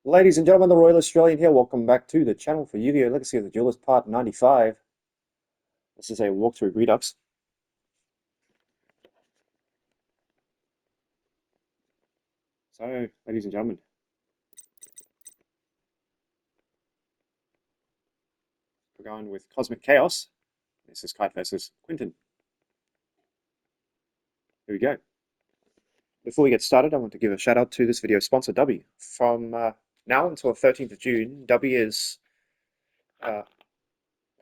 Ladies and gentlemen, the Royal Australian here. Welcome back to the channel for Yu-Gi-Oh! Legacy of the Duelist Part 95. This is a walkthrough Redux. So, ladies and gentlemen, we're going with Cosmic Chaos. This is Kite versus Quinton. Here we go. Before we get started, I want to give a shout out to this video sponsor, Dubby. From now until the 13th of June, Dubby is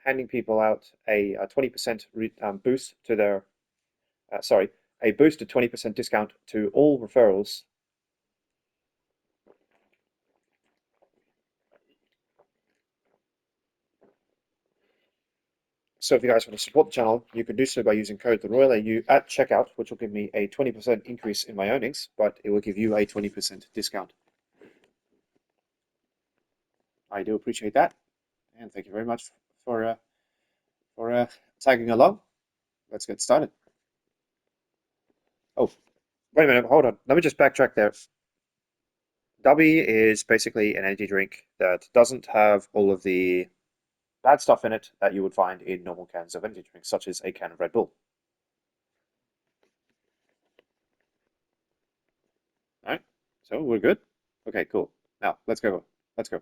handing people out a 20% boost to their, a boosted 20% discount to all referrals. So if you guys want to support the channel, you can do so by using code TheRoyalAU at checkout, which will give me a 20% increase in my earnings, but it will give you a 20% discount. I do appreciate that, and thank you very much for tagging along. Let's get started. Oh, wait a minute, hold on. Let me just backtrack there. Dubby is basically an energy drink that doesn't have all of the bad stuff in it that you would find in normal cans of energy drinks, such as a can of Red Bull. All right, so we're good. Okay, cool. Now let's go. Let's go.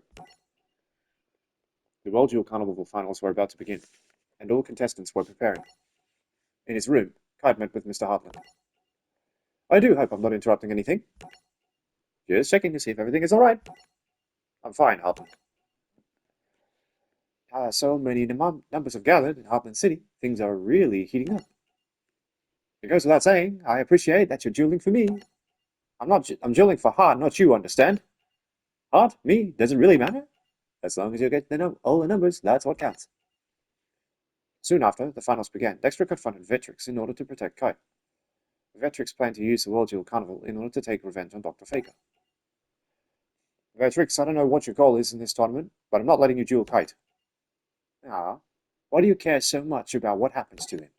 The World Duel Carnival finals were about to begin, and all contestants were preparing. In his room, Kite met with Mr. Hartland. I do hope I'm not interrupting anything. Just checking to see if everything is all right. I'm fine, Hartland. So many numbers have gathered in Hartland City. Things are really heating up. It goes without saying, I appreciate that you're dueling for me. I'm dueling for Hart, not you, understand? Hart? Me? Does it really matter? As long as you get all the numbers, that's what counts. Soon after, the finals began. Dexter confronted Vetrix in order to protect Kite. Vetrix planned to use the World Duel Carnival in order to take revenge on Dr. Faker. Vetrix, I don't know what your goal is in this tournament, but I'm not letting you duel Kite. Ah, why do you care so much about what happens to him?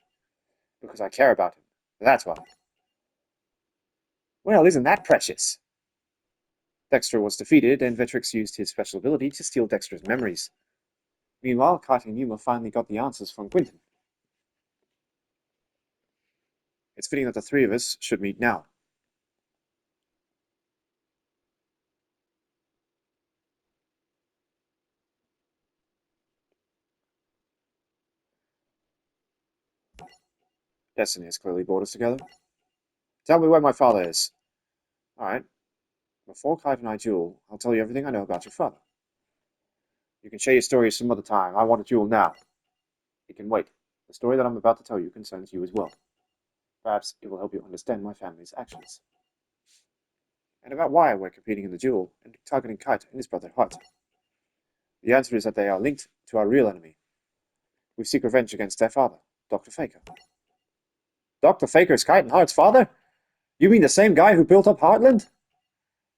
Because I care about him. That's why. Well, isn't that precious? Dexter was defeated, and Vetrix used his special ability to steal Dexter's memories. Meanwhile, Kite and Yuma finally got the answers from Quinton. It's fitting that the three of us should meet now. Destiny has clearly brought us together. Tell me where my father is. All right. Before Kite and I duel, I'll tell you everything I know about your father. You can share your story some other time. I want to duel now. It can wait. The story that I'm about to tell you concerns you as well. Perhaps it will help you understand my family's actions. And about why we're competing in the duel and targeting Kite and his brother Hart. The answer is that they are linked to our real enemy. We seek revenge against their father, Dr. Faker. Dr. Faker is Kite and Hart's father? You mean the same guy who built up Heartland?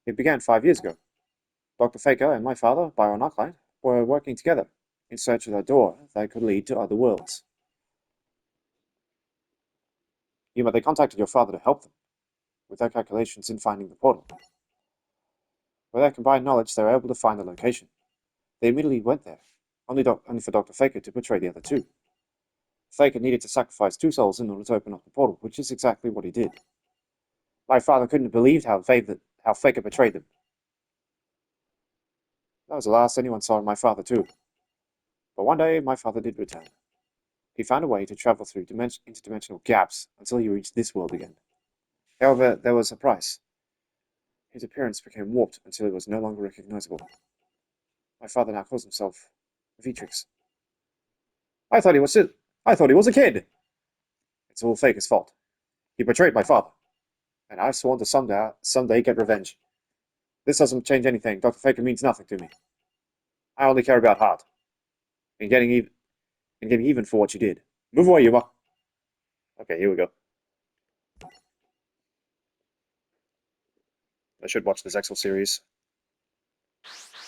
It began 5 years ago. Dr. Faker and my father, Byron Arclight, were working together in search of a door that could lead to other worlds. Yuma, they contacted your father to help them, with their calculations in finding the portal. With their combined knowledge, they were able to find the location. They immediately went there, only for Dr. Faker to betray the other two. Faker needed to sacrifice 2 souls in order to open up the portal, which is exactly what he did. My father couldn't have believed how Faker betrayed them. That was the last anyone saw of my father, too. But one day, my father did return. He found a way to travel through interdimensional gaps until he reached this world again. However, there was a price. His appearance became warped until he was no longer recognizable. My father now calls himself Vetrix. I thought he was a kid. It's all Faker's fault. He betrayed my father, and I've sworn to someday get revenge. This doesn't change anything. Dr. Faker means nothing to me. I only care about Hart, and getting even for what you did. Move away, Yuma. Okay, here we go. I should watch the Zexal series.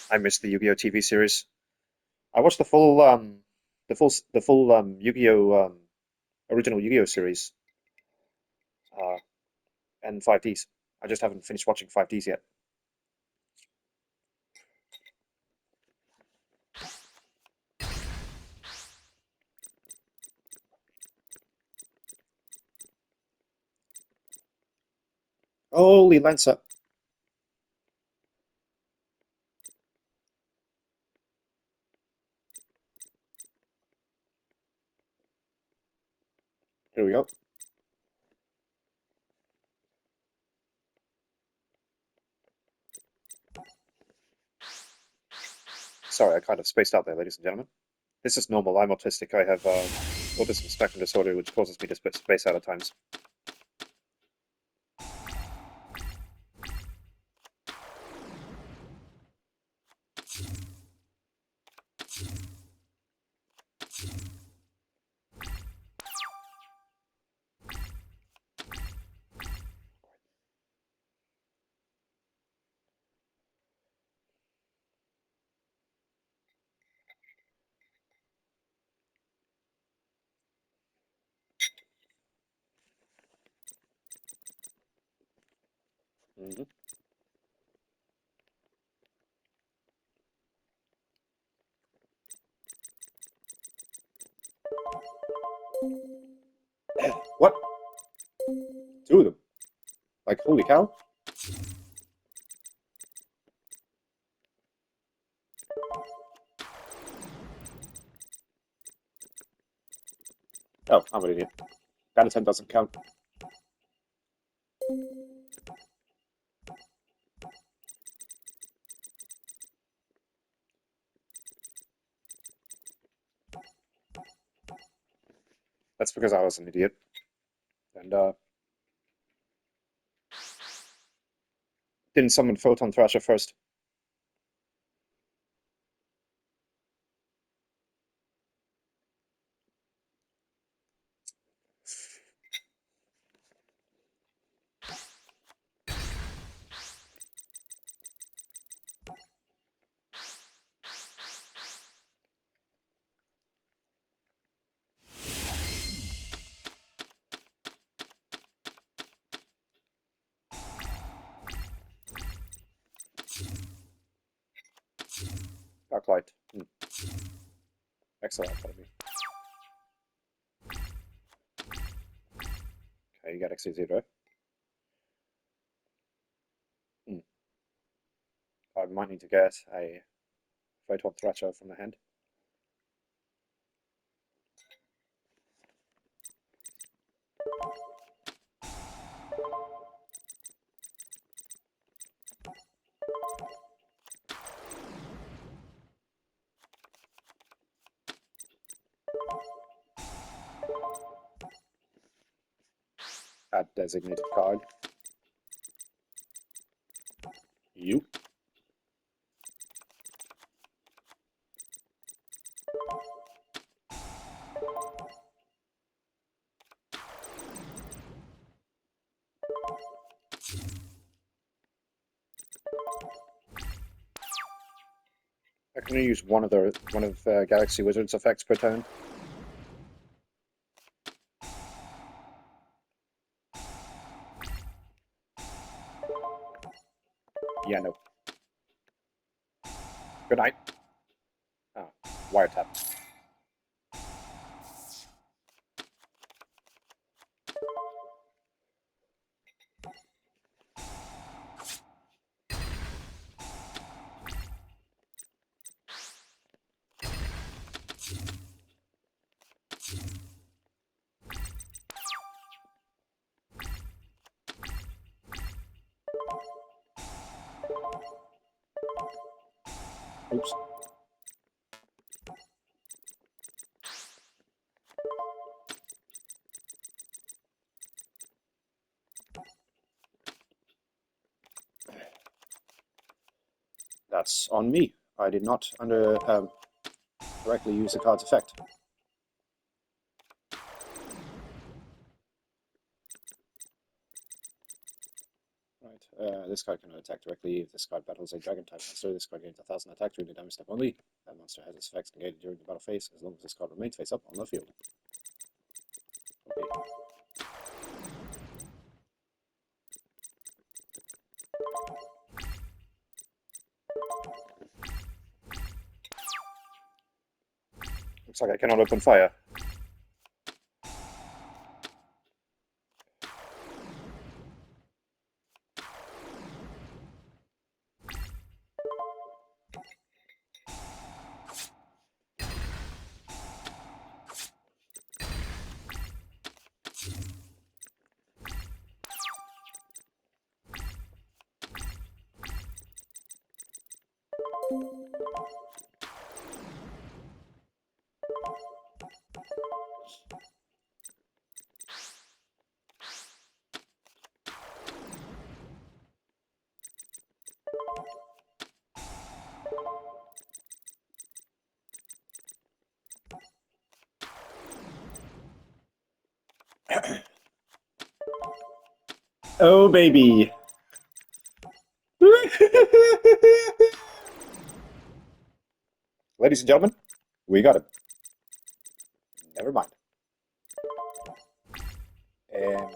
I missed the Yu-Gi-Oh TV series. I watched the full Yu-Gi-Oh original Yu-Gi-Oh series, and 5Ds. I just haven't finished watching 5Ds yet. Holy Lancer. Here we go. Sorry, I kind of spaced out there, ladies and gentlemen. This is normal. I'm autistic. I have autism spectrum disorder, which causes me to space out at times. Mm-hmm. What? Two of them. Like, holy cow. Oh, I'm an idiot. That attempt doesn't count. That's because I was an idiot. And, didn't summon Photon Thrasher first. Darklight. Excellent, me. Okay, you got XC0. I might need to get a Photon Thrasher from the hand. Add designated card. You. I can only use one of Galaxy Wizard's effects per turn. Yeah, no. Good night. Oh, wiretap. Oops. That's on me. I did not directly use the card's effect. Right, this card cannot attack directly if this card battles a dragon type monster. This card gains 1000 attack during the damage step only. That monster has its effects negated during the battle phase as long as this card remains face up on the field. Okay. Looks like I cannot open fire. Oh, baby. Ladies and gentlemen, we got him. Never mind. Yeah,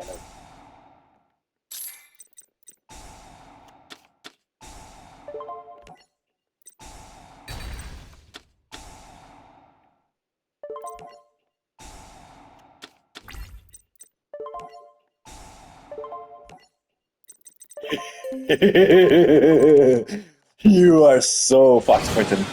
no. You are so fucked, Quinton.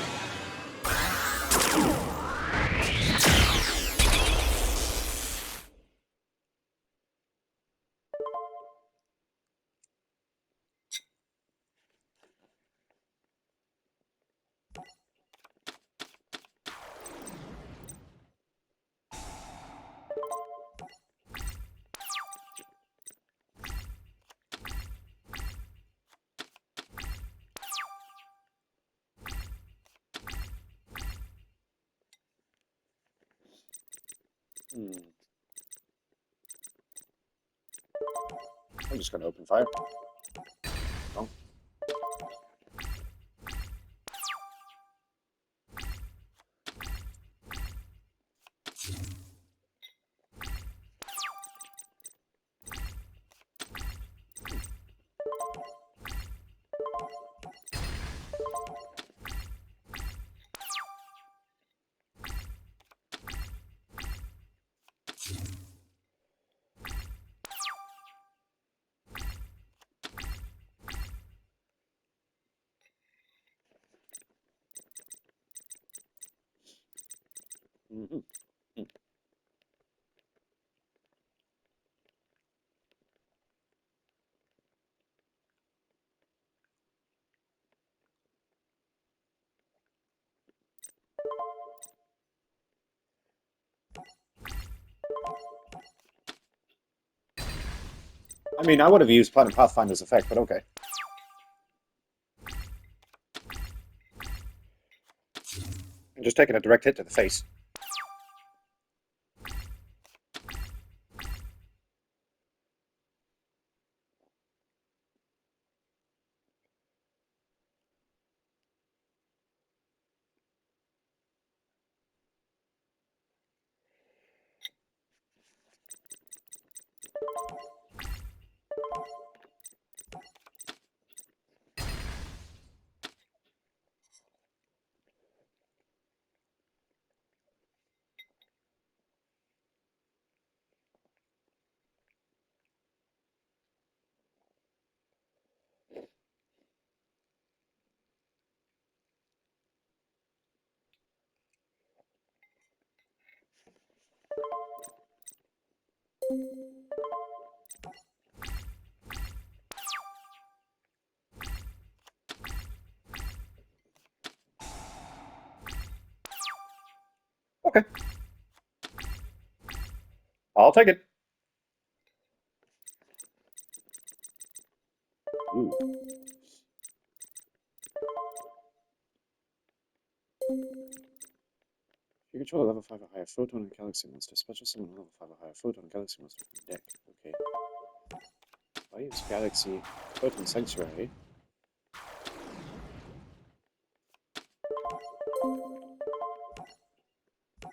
I'm just gonna open fire. Oh. Mm-hmm. I mean, I would have used Platinum Pathfinder's effect, but okay. I'm just taking a direct hit to the face. Okay. I'll take it. Ooh. You control a level 5 or higher photon and galaxy monster. Special summon a level 5 or higher photon and galaxy monster from the deck. Okay. I use Galaxy Photon Sanctuary.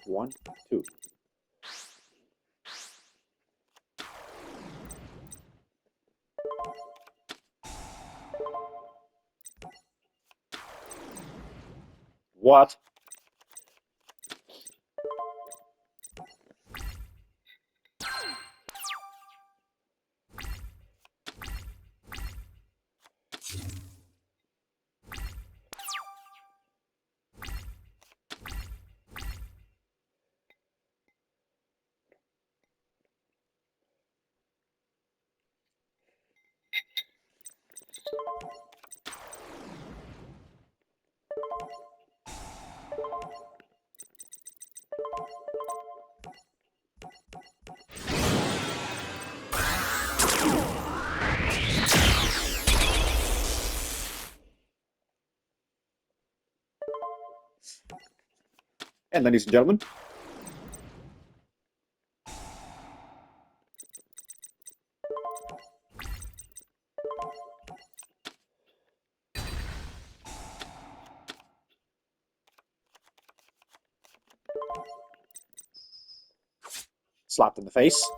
One, two. What? And ladies and gentlemen, Slapped in the face.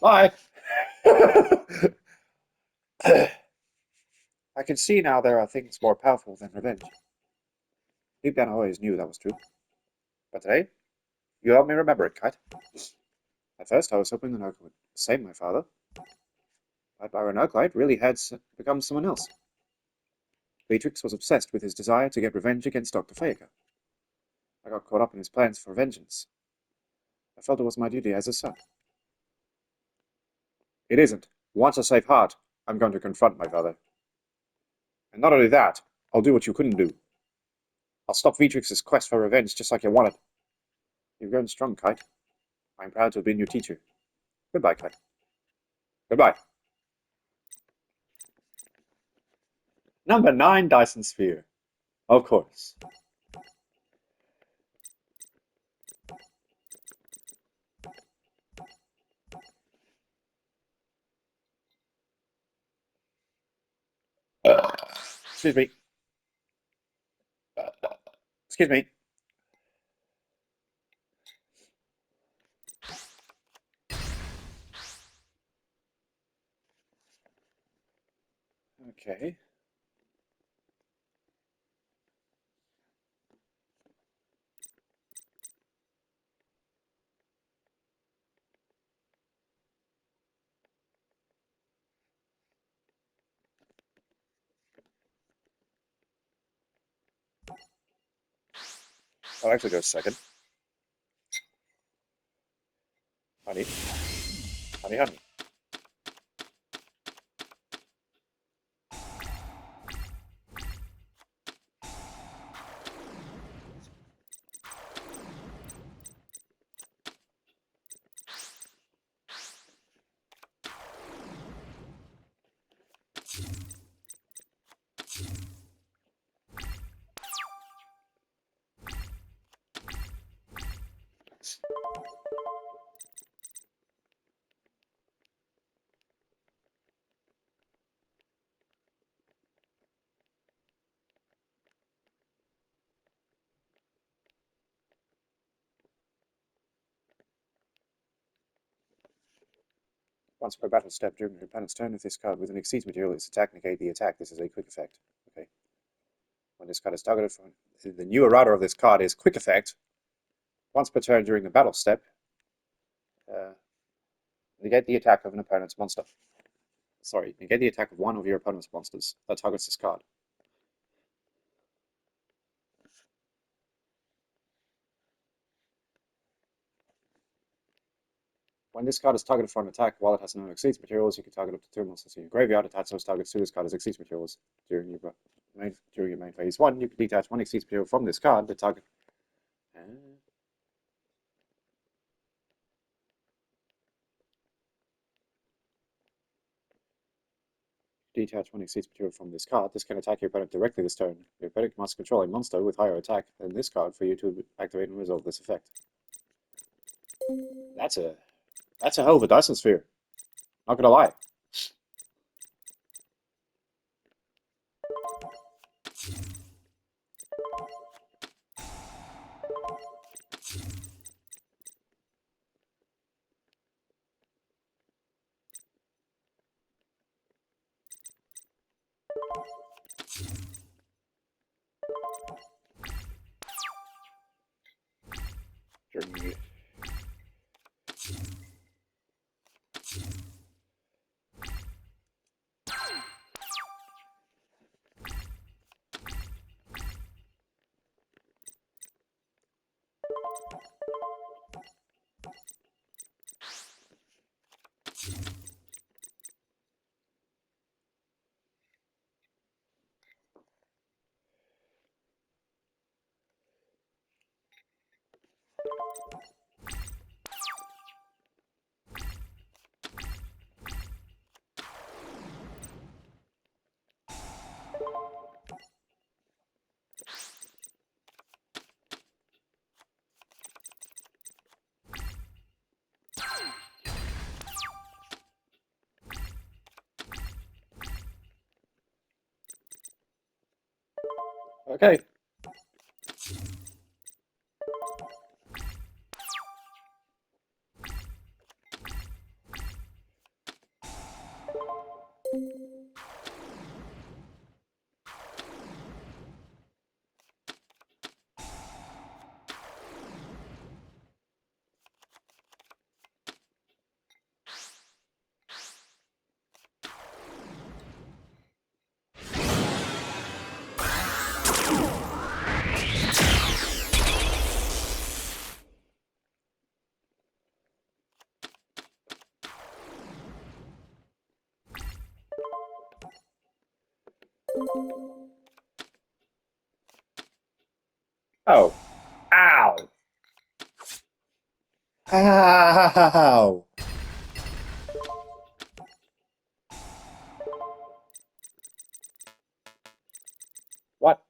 Bye! I can see now there are things more powerful than revenge. Deep down I always knew that was true. But today, you helped me remember it, Kite. At first I was hoping the Nook would save my father. But Nookite really had become someone else. Beatrix was obsessed with his desire to get revenge against Dr. Faker. I got caught up in his plans for vengeance. I felt it was my duty as a son. It isn't. Once I save Heart, I'm going to confront my father. And not only that, I'll do what you couldn't do. I'll stop Beatrix's quest for revenge just like you wanted. You've grown strong, Kite. I'm proud to have been your teacher. Goodbye, Kite. Goodbye. Number 9, Dyson Sphere. Of course. Excuse me. Excuse me. Okay. I'll actually go second. Honey. Honey, honey. Once per battle step during your opponent's turn, if this card with an exceeds material is attacked, negate the attack. This is a quick effect. Okay. When this card is targeted for the new errata of this card is quick effect. Once per turn during the battle step, negate the attack of an opponent's monster. Sorry, negate the attack of one of your opponent's monsters that targets this card. When this card is targeted for an attack, while it has no exceeds materials, you can target up to 2 monsters in your graveyard. Attach those targets to this card as exceeds materials. During your main phase 1, you can detach 1 exceeds material from this card to target. Detach 1 exceeds material from this card. This can attack your opponent directly this turn. Your opponent must control a monster with higher attack than this card for you to activate and resolve this effect. That's a hell of a Dyson Sphere. Not gonna lie. Journey. Okay. Oh. Ow! Ow! What?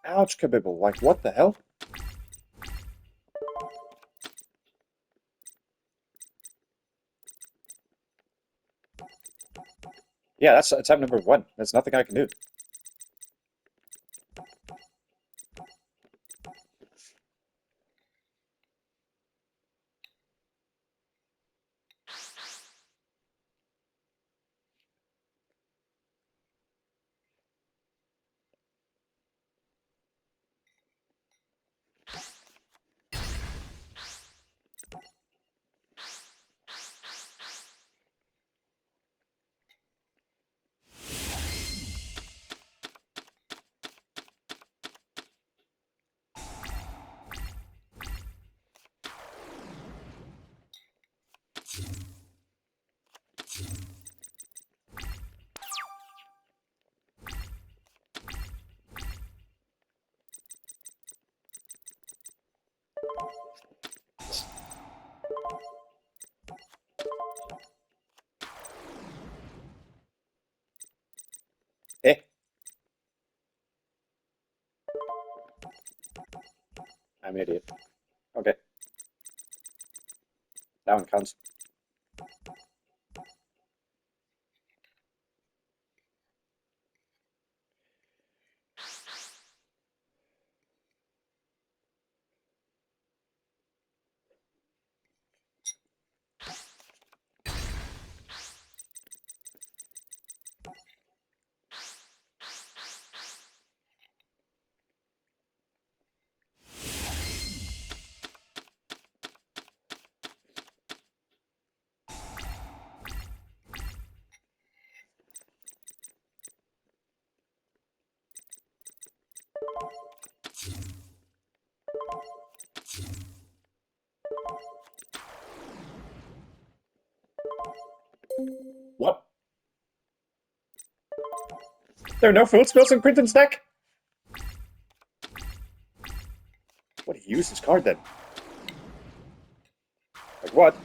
Ouch, kabibble. Like, what the hell? Yeah, that's attempt number 1. There's nothing I can do. Eh. I'm an idiot. Okay. That one counts. What? There are no food spills in Quinton's deck? What, he used his card then? Like what?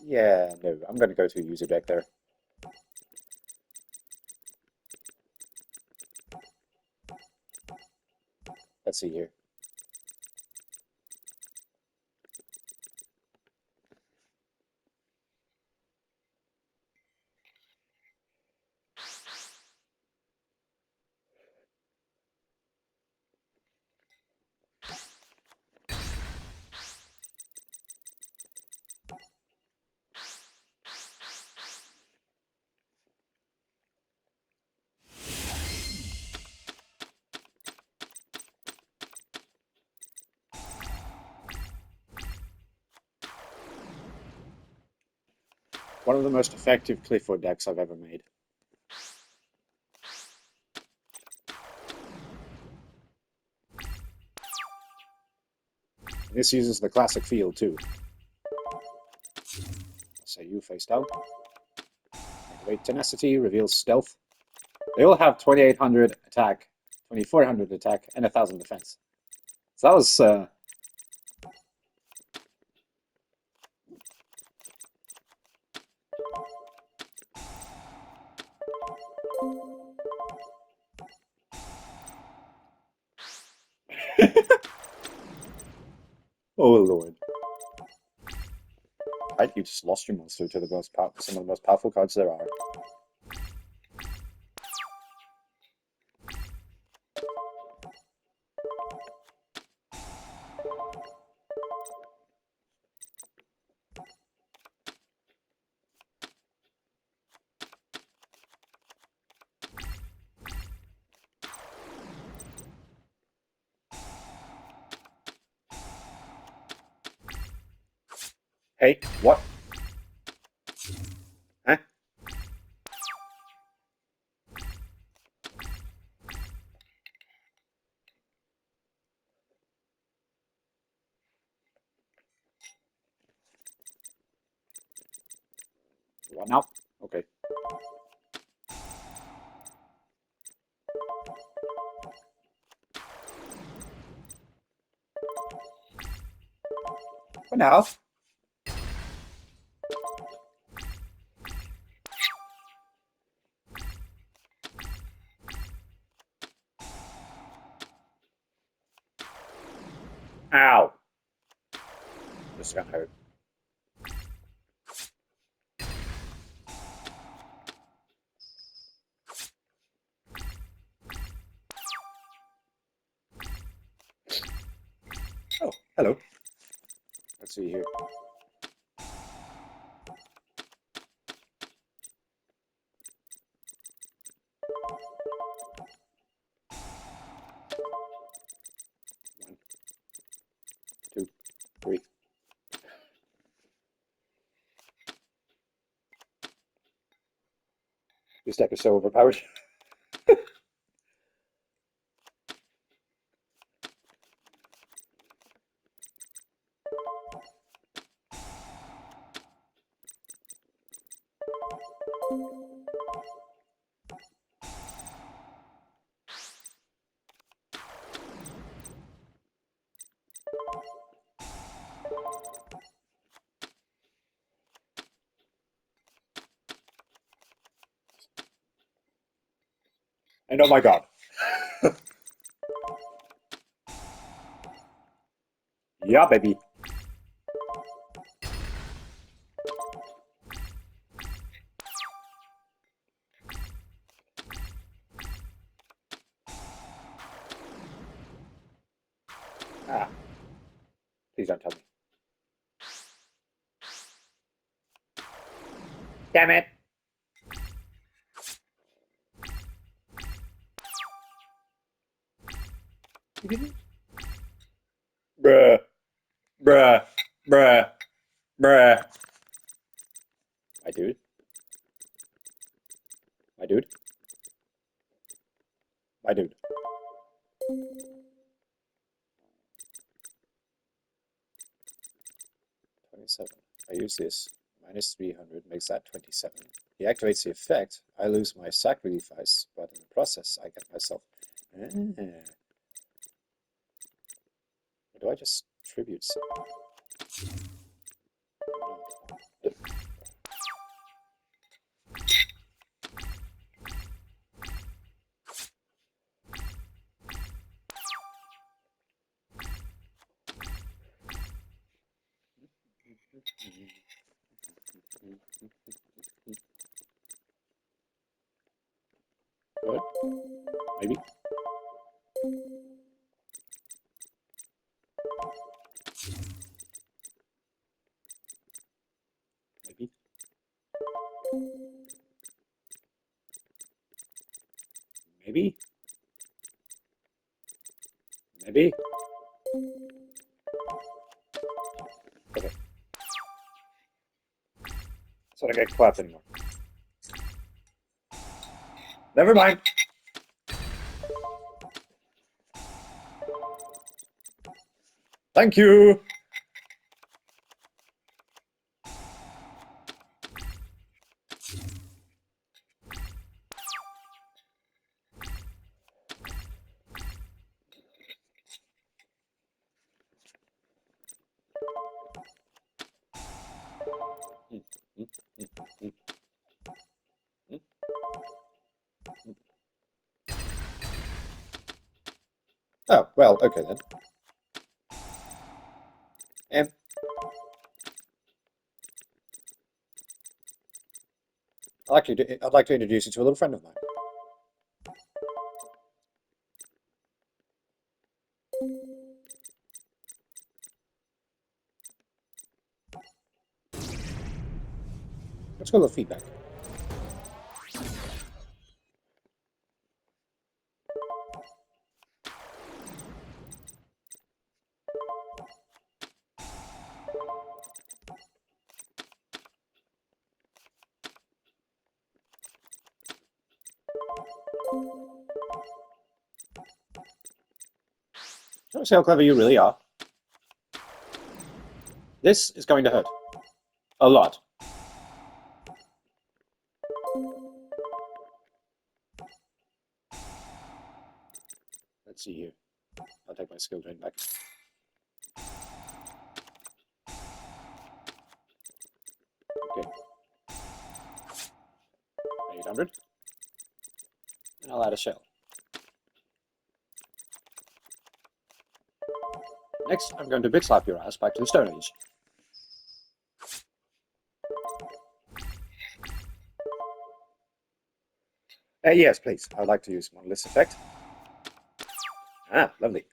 Yeah, no, I'm gonna go to a user deck there. Let's see here. One of the most effective Clifford decks I've ever made. This uses the classic field too. So you face down. Activate Tenacity, reveals Stealth. They all have 2800 attack, 2400 attack, and 1000 defense. So that was oh lord. Right, you just lost your monster to the most some of the most powerful cards there are. Hey, what? Huh? What now? Okay. What now? Ow. This got hurt. Oh, hello. Let's see here. One, two, three. This deck is so overpowered. And oh my god. Yeah, baby. Ah. Please don't tell me. Damn it. Bruh. Bruh. Bruh. Bruh. My dude. My dude. My dude. 27. I use this. Minus 300 makes that 27. He activates the effect. I lose my sack relief ice, but in the process, I get myself. Or do I just tribute some? Good. Maybe. Maybe. Maybe. Maybe. Okay. So I don't get clapped anymore. Never mind. Thank you. Oh, well, okay then. I'd like to introduce you to a little friend of mine. Let's go a little feedback. Don't see how clever you really are. This is going to hurt. A lot. Let's see here. I'll take my skill drain back. Okay. 800. And I'll add a shell. Next, I'm going to bit slap your ass back to the Stone Age. Yes, please. I'd like to use monolith effect. Ah, lovely.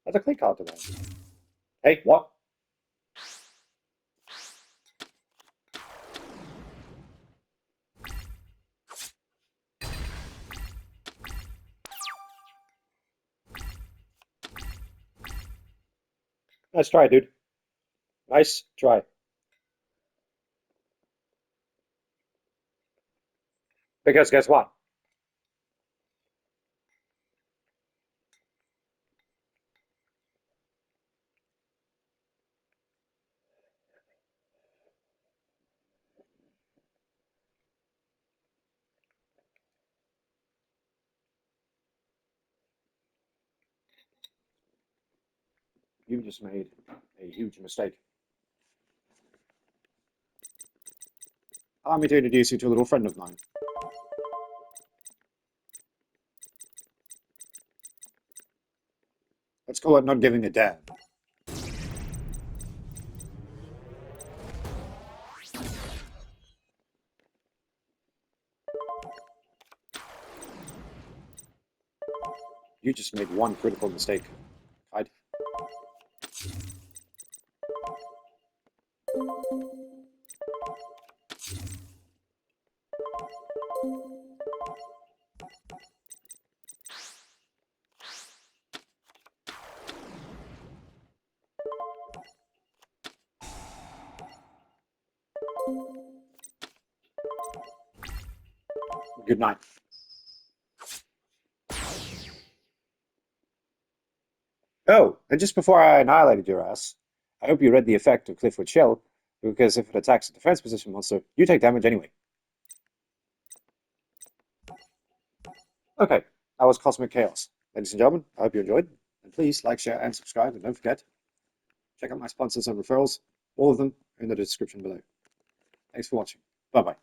That's a click out of that. Hey, what? Nice try, dude. Nice try. Because guess what? You just made a huge mistake. Allow me to introduce you to a little friend of mine. Let's call it not giving a damn. You just made one critical mistake. Kite. Good night. Oh, and just before I annihilated your ass, I hope you read the effect of Cliffwood Shell, because if it attacks a defense position monster, you take damage anyway. Okay, that was Cosmic Chaos. Ladies and gentlemen, I hope you enjoyed, and please like, share, and subscribe, and don't forget, check out my sponsors and referrals, all of them are in the description below. Thanks for watching. Bye-bye.